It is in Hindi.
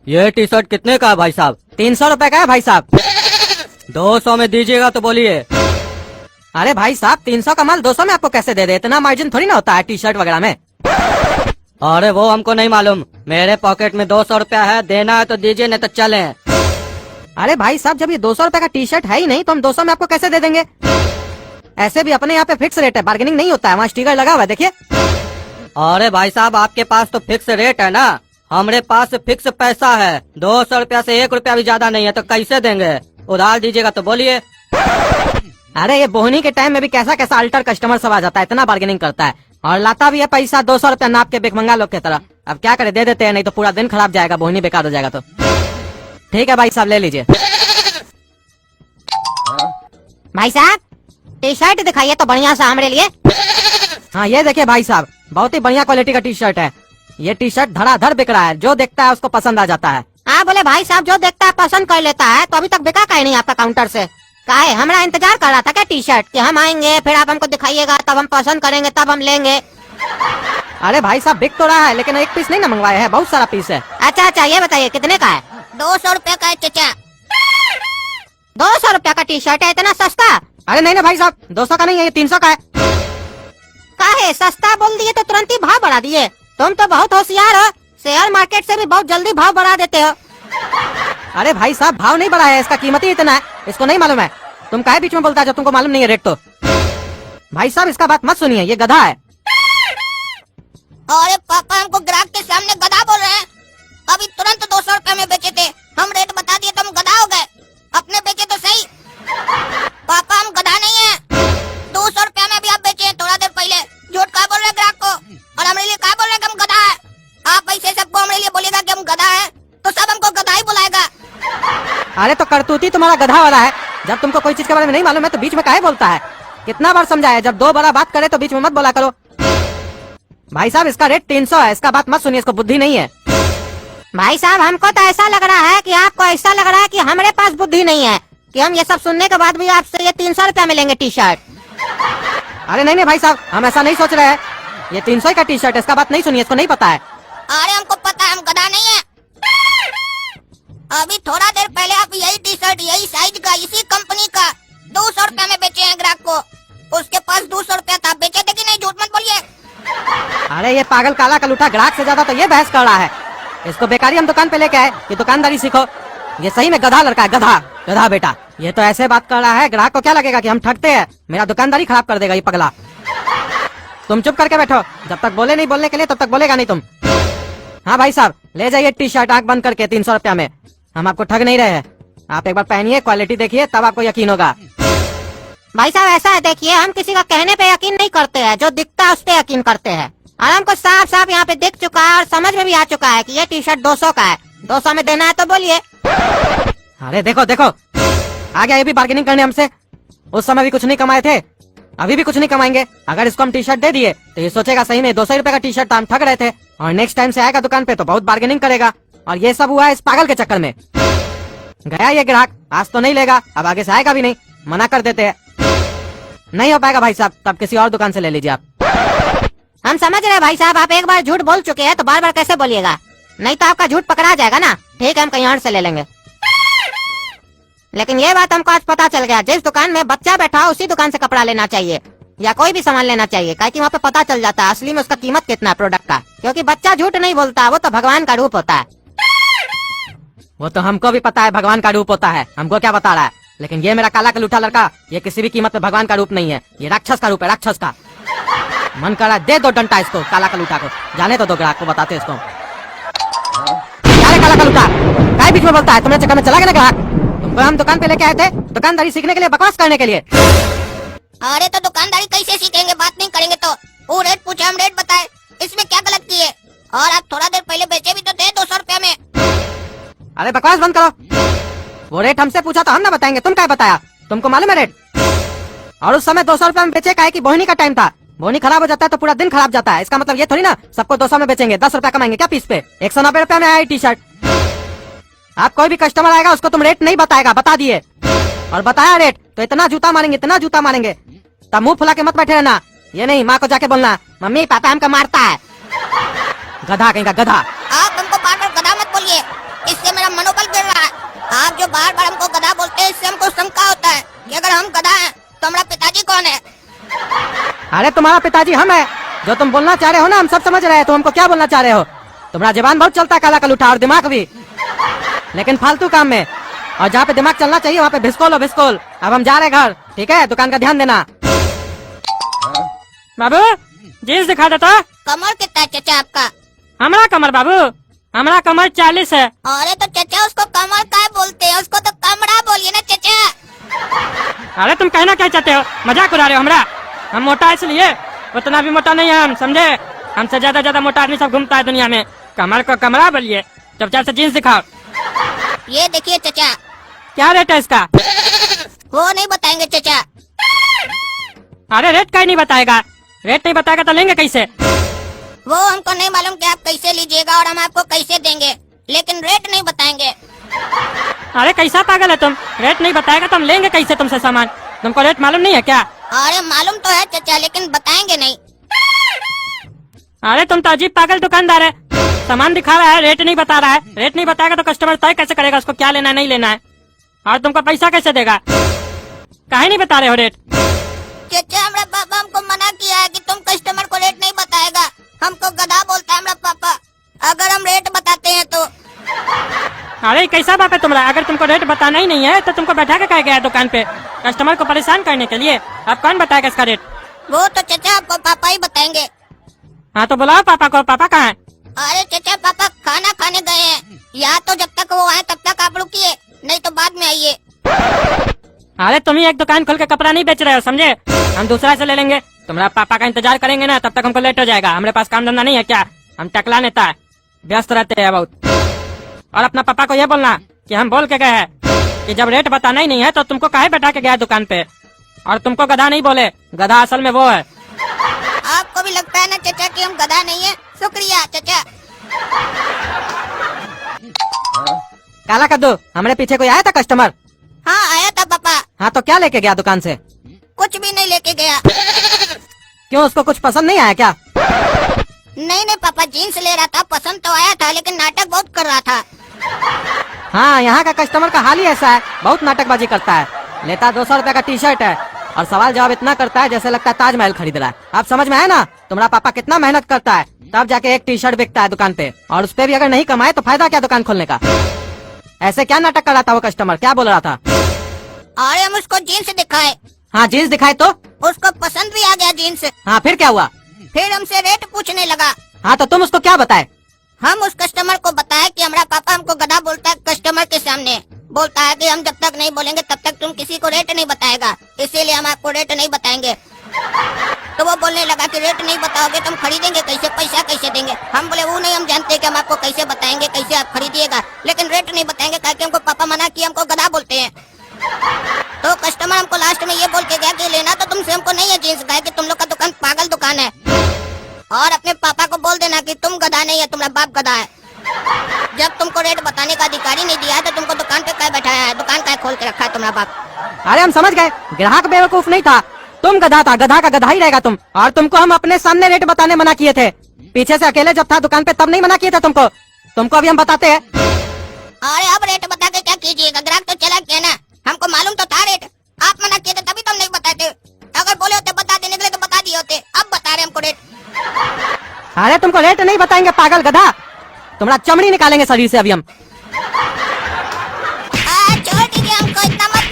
ये टी शर्ट कितने का है भाई साहब? 300 रुपए का है भाई साहब। 200 में दीजिएगा तो बोलिए। अरे भाई साहब 300 का माल 200 में आपको कैसे दे दे? इतना मार्जिन थोड़ी ना होता है टी शर्ट वगैरह में। अरे वो हमको नहीं मालूम, मेरे पॉकेट में 200 रुपया है, देना है तो दीजिए नहीं तो चले। अरे भाई साहब जब ये 200 रुपए का टी शर्ट है ही नहीं तो हम 200 में आपको कैसे दे देंगे? ऐसे भी अपने यहाँ पे फिक्स रेट है, बार्गेनिंग नहीं होता है, वहाँ स्टिकर लगा हुआ है देखिए। अरे भाई साहब आपके पास तो फिक्स रेट है ना, हमारे पास फिक्स पैसा है। 200 रुपया से 1 रुपया भी ज्यादा नहीं है तो कैसे देंगे? उधार दीजिएगा तो बोलिए। अरे ये बोहनी के टाइम में भी कैसा कैसा अल्टर कस्टमर सब आ जाता है, इतना बार्गेनिंग करता है और लाता भी है पैसा 200 रुपया नाप के भिखमंगा लोग की तरह। अब क्या करे, दे देते हैं, नहीं तो पूरा दिन खराब जाएगा, बोहनी बेकार हो जाएगा। तो ठीक है भाई साहब ले लीजिए। भाई साहब टी शर्ट दिखाइए तो बढ़िया सा हमारे लिए। हाँ ये देखिए भाई साहब, बहुत ही बढ़िया क्वालिटी का टी शर्ट है। ये टी शर्ट धड़ाधड़ बिक रहा है, जो देखता है उसको पसंद आ जाता है। हाँ बोले भाई साहब जो देखता है पसंद कर लेता है, तो अभी तक बिका का नहीं आपका काउंटर से? काहे हमारा इंतजार कर रहा था क्या टी शर्ट कि हम आएंगे फिर आप हमको दिखाइएगा तब हम पसंद करेंगे तब हम लेंगे? अरे भाई साहब बिक तो रहा है लेकिन एक पीस नहीं ना मंगवाया है, बहुत सारा पीस है। अच्छा ये बताइए कितने का है? 200 रुपए का है चचा। 200 रुपया का टी शर्ट है, इतना सस्ता? अरे नहीं ना भाई साहब 200 का नहीं है, ये 300 का है। काहे सस्ता बोल दिए तो तुरंत ही भाव बढ़ा दिए? तुम तो बहुत होशियार हो, शेयर मार्केट से भी बहुत जल्दी भाव बढ़ा देते हो। अरे भाई साहब भाव नहीं बढ़ा है, इसका कीमत ही इतना है, इसको नहीं मालूम है? तुम काहे बीच में बोलता है जब तुमको मालूम नहीं है रेट? तो भाई साहब इसका बात मत सुनिए, ये गधा है। अरे पापा हमको ग्राहक के सामने गधा बोल रहे हैं। अभी तुरंत 200 रुपए में बेचे थे, हम रेट बता दिए तो हम गधा हो गए। अपने बेचे तो सही। पापा हम गधा नहीं है, 200 रुपया में भी आप बेचे थोड़ा देर पहले। झूठ का बोल रहे ग्राहक को और हमारे लिए क्या बोल रहे कि हम गधा है? आप ऐसे सबको हमारे लिए बोलेगा कि हम गधा है तो सब हमको गधा ही बुलाएगा। अरे तो करतूती तुम्हारा गधा वाला है, जब तुमको कोई चीज के बारे में नहीं मालूम है तो बीच में काहे बोलता है? कितना बार समझाया, जब दो बड़ा बात करे तो बीच में मत बोला करो। भाई साहब इसका रेट 300 है, इसका बात मत सुनिए, इसको बुद्धि नहीं है। भाई साहब हमको तो ऐसा लग रहा है कि आपको ऐसा लग रहा है कि हमारे पास बुद्धि नहीं है, कि हम ये सब सुनने के बाद भी आपसे ये 300 रुपया में लेंगे टी शर्ट। अरे नहीं भाई साहब हम ऐसा नहीं सोच रहे हैं, ये 300 का टी शर्ट है, इसका बात नहीं सुनिए, इसको नहीं पता है। अरे हमको पता है, हम गधा नहीं है। अभी थोड़ा देर पहले आप यही टी शर्ट यही साइज का इसी कंपनी का 200 रुपया में बेचे हैं ग्राहक को। उसके पास 200 रुपया था, बेचे थे कि नहीं? झूठ मत बोलिए। अरे ये पागल काला कलूठा ग्राहक से ज्यादा तो ये बहस कर रहा है। इसको बेकारी हम दुकान पे लेके आए कि दुकानदारी सीखो। ये सही में गधा लड़का है, गधा गधा बेटा। ये तो ऐसे बात कर रहा है, ग्राहक को क्या लगेगा कि हम ठगते हैं, मेरा दुकानदारी खराब कर देगा ये पगला। तुम चुप करके बैठो, जब तक बोले नहीं बोलने के लिए तब तक बोलेगा नहीं तुम। हाँ भाई साहब ले जाइए टी शर्ट आंख बंद करके 300 रुपया में, हम आपको ठग नहीं रहे हैं। आप एक बार पहनिए, क्वालिटी देखिए, तब आपको यकीन होगा। भाई साहब ऐसा है, देखिए हम किसी का कहने पे यकीन नहीं करते हैं, जो दिखता है उस पे यकीन करते हैं। और हमको साफ साफ यहाँ पे दिख चुका है और समझ में भी आ चुका है कि ये टी शर्ट 200 का है। 200 में देना है तो बोलिए। अरे देखो देखो आ गया ये भी बार्गेनिंग करने हमसे। उस समय भी कुछ नहीं कमाए थे, अभी भी कुछ नहीं कमाएंगे। अगर इसको हम टी शर्ट दे दिए तो ये सोचेगा सही में 200 रुपए का टी शर्ट था, हम ठग रहे थे। और नेक्स्ट टाइम से आएगा दुकान पे तो बहुत बार्गेनिंग करेगा। और ये सब हुआ है इस पागल के चक्कर में। गया ये ग्राहक, आज तो नहीं लेगा, अब आगे से आएगा भी नहीं, मना कर देते हैं। नहीं हो पाएगा भाई साहब, तब किसी और दुकान से ले लीजिए आप। हम समझ रहे हैं भाई साहब, आप एक बार झूठ बोल चुके हैं तो बार बार कैसे बोलिएगा, नहीं तो आपका झूठ पकड़ा जाएगा ना। ठीक है हम कहीं और से ले लेंगे। लेकिन ये बात हमको आज पता चल गया, जिस दुकान में बच्चा बैठा हो उसी दुकान से कपड़ा लेना चाहिए या कोई भी सामान लेना चाहिए, क्योंकि वहाँ पे पता चल जाता है असली में उसका कीमत कितना है प्रोडक्ट का। क्योंकि बच्चा झूठ नहीं बोलता, वो तो भगवान का रूप होता है। वो तो हमको भी पता है भगवान का रूप होता है, हमको क्या बता रहा है। लेकिन ये मेरा काला कलूठा लड़का, ये किसी भी कीमत पे भगवान का रूप नहीं है, ये राक्षस का रूप है, राक्षस का। मन कर रहा है दे दो डंडा इसको, काला कलूठा को। जाने तो दो ग्राहक को बताते इसको। काला कलूठा काय बीच में बोलता है, तुम्हारे चक्कर में चला गया ना ग्राहक। तुमको हम दुकान पे लेके आए थे दुकानदारी सीखने के लिए, बकवास करने के लिए। अरे तो दुकानदारी कैसे सीखेंगे, बात नहीं करेंगे तो? वो रेट पूछे हम रेट बताए, इसमें क्या गलत किए? और आप थोड़ा देर पहले बेचे भी तो थे 200 रुपया में। अरे बकवास बंद करो, वो रेट हमसे पूछा तो हम ना बताएंगे, तुम क्या बताया? तुमको मालूम है रेट? और उस समय 200 रुपया में बेचे काहे कि बोहनी का टाइम था, बोहनी खराब हो जाता है तो पूरा दिन खराब जाता है। इसका मतलब ये थोड़ी ना सबको 200 में बेचेंगे, 10 रुपया कमाएंगे क्या पीस पे? 190 रुपया में आया टी शर्ट। आप कोई भी कस्टमर आएगा उसको तुम रेट नहीं बताएगा, बता दिए और बताया रेट तो इतना जूता मारेंगे, इतना जूता मारेंगे, तब मुंह फुला के मत बैठे रहना। ये नहीं माँ को जाके बोलना मम्मी पापा हमको मारता है, गधा कहीं का गधा। आप हमको बार बार गधा मत बोलिए, इससे बार बार हमको गधा बोलते हैं, इससे हमको शंका होता है कि अगर हम गधा हैं तो हमारा पिताजी कौन है। अरे तुम्हारा पिताजी हम है। जो तुम बोलना चाह रहे हो ना हम सब समझ रहे हैं। तुम हमको क्या बोलना चाह रहे हो? तुम्हारा जबान बहुत चलता है काला कलूठा, और दिमाग भी, लेकिन फालतू काम में। और जहाँ पे दिमाग चलना चाहिए वहाँ पे भिस्कोल हो भिस्कोल। अब हम जा रहे घर, ठीक है? दुकान का ध्यान देना। बाबू जीन्स दिखा देता। कमर कितना है चचा आपका? हमारा कमर बाबू, हमारा कमर 40 है। अरे तो चचा उसको कमर काय बोलते हैं, उसको तो कमरा बोलिए ना चचा। अरे तुम कहना क्या चाहते हो? मजाक उड़ा रहे हो हमरा? हम मोटा इसलिए, उतना भी मोटा नहीं है हम, समझे? हमसे ज्यादा मोटा आदमी सब घूमता है दुनिया में। कमर को कमरा बोलिए। चुपचाप से जीन्स दिखाओ। ये देखिए चचा। क्या रेट है इसका? वो नहीं बताएंगे चचा। अरे रेट का ही नहीं बताएगा। रेट नहीं बताएगा तो लेंगे कैसे? वो हमको नहीं मालूम कि आप कैसे लीजिएगा और हम आपको कैसे देंगे, लेकिन रेट नहीं बताएंगे। अरे कैसा पागल है तुम? रेट नहीं बताएगा तो हम लेंगे कैसे तुमसे सामान? तुमको रेट मालूम नहीं है क्या? अरे मालूम तो है चचा, लेकिन बताएंगे नहीं। अरे तुम तो अजीब पागल दुकानदार है। सामान दिखा रहा है, रेट नहीं बता रहा है। रेट नहीं बताएगा तो कस्टमर तय कैसे करेगा उसको क्या लेना है नहीं लेना है? और तुमको पैसा कैसे देगा? काहे नहीं बता रहे हो रेट? चचा हमारा पापा हमको मना किया है कि तुम कस्टमर को रेट नहीं बताएगा। हमको गधा बोलता है हमारा पापा अगर हम रेट बताते हैं तो। अरे कैसा बाप है तुम्हारा? अगर तुमको रेट बताना ही नहीं है तो तुमको बैठा के कह गया दुकान पे कस्टमर को परेशान करने के लिए। अब कौन बताएगा इसका रेट? वो तो चचा आपको पापा ही बताएंगे। हाँ तो बुलाओ पापा को। पापा कहाँ है? अरे चचा पापा खाना खाने गए हैं। या तो जब तक वो आए तब तक आप रुकिए, नहीं तो बाद में आइए। अरे तुम ही एक दुकान खोल के कपड़ा नहीं बेच रहे हो, समझे? हम दूसरा से ले लेंगे। तुम्हारा पापा का इंतजार करेंगे ना तब तक हमको लेट हो जाएगा। हमारे पास काम धंधा नहीं है क्या? हम टकला नेता है, व्यस्त रहते हैं बहुत। और अपना पापा को ये बोलना कि हम बोल के गए हैं कि जब रेट बताना ही नहीं है तो तुमको काहे बैठा के गया दुकान पे। और तुमको गधा नहीं बोले, गधा असल में वो है। आपको भी लगता है ना चचा कि हम गधा नहीं है? शुक्रिया चचा। काला कद्दू, हमारे पीछे कोई आया था कस्टमर? हाँ आया था पापा। हाँ तो क्या लेके गया दुकान से? कुछ भी नहीं लेके गया। क्यों, उसको कुछ पसंद नहीं आया क्या? नहीं पापा, जीन्स ले रहा था, पसंद तो आया था लेकिन नाटक बहुत कर रहा था। हाँ, यहाँ का कस्टमर का हाल ही ऐसा है, बहुत नाटकबाजी करता है। लेता 200 रुपए का टी शर्ट है और सवाल जवाब इतना करता है जैसे लगता है ताजमहल खरीद रहा है। आप समझ में आया ना? तुम्हारा पापा कितना मेहनत करता है तब जाके एक टी शर्ट बिकता है दुकान पे, और उस पे भी अगर नहीं कमाए तो फायदा क्या दुकान खोलने का? ऐसे क्या नाटक कर रहा था वो कस्टमर? क्या बोल रहा था? अरे हम उसको जीन्स दिखाए। हाँ जीन्स दिखाए तो? उसको पसंद भी आ गया जीन्स। हाँ फिर क्या हुआ? फिर हमसे रेट पूछने लगा। हाँ तो तुम उसको क्या बताए? हम उस कस्टमर को बताया कि हमारा पापा हमको गधा बोलता है कस्टमर के सामने। बोलता है कि हम जब तक नहीं बोलेंगे तब तक तुम किसी को रेट नहीं बताएगा, इसीलिए हम आपको रेट नहीं बताएंगे। तो वो बोलने लगा कि रेट नहीं बताओगे तो हम खरीदेंगे कैसे, पैसा कैसे देंगे? हम बोले वो नहीं, हम जानते कि हम आपको कैसे बताएंगे, कैसे आप खरीदिएगा, लेकिन रेट नहीं बताएंगे ताकि हमको पापा मना किया, हमको गधा बोलते हैं। तो कस्टमर हमको लास्ट में ये बोल के गया कि लेना तो तुमसे हमको नहीं है जीन्स, कहे कि तुम लोग का दुकान पागल दुकान है, और अपने पापा को बोल देना कि तुम गधा नहीं है, तुम्हारा बाप गधा है। जब तुमको रेट बताने का अधिकारी नहीं दिया है तो तुमको दुकान पे क्या बैठाया है, दुकान क्या खोल के रखा है तुम्हारा बाप? अरे हम समझ गए, ग्राहक बेवकूफ नहीं था, तुम गधा था, गधा का गधा ही रहेगा तुम। और तुमको हम अपने सामने रेट बताने मना किए थे, पीछे से अकेले जब था दुकान पे तब नहीं मना किए थे तुमको। तुमको अभी हम बताते हैं। अरे अब रेट बता के क्या कीजिएगा, ग्राहक तो चला गया ना, हमको मालूम तो था रेट, आप मना किए थे तभी तो हम नहीं बताते। अगर बोले होते बता देने के लिए तो बता दिए होते, अब बता रहे हमको रेट। अरे तुमको रेट नहीं बताएंगे पागल गधा, तुम्हारा चमड़ी निकालेंगे शरीर से अभी हम। छोड़ दीजिए हमको, इतना मत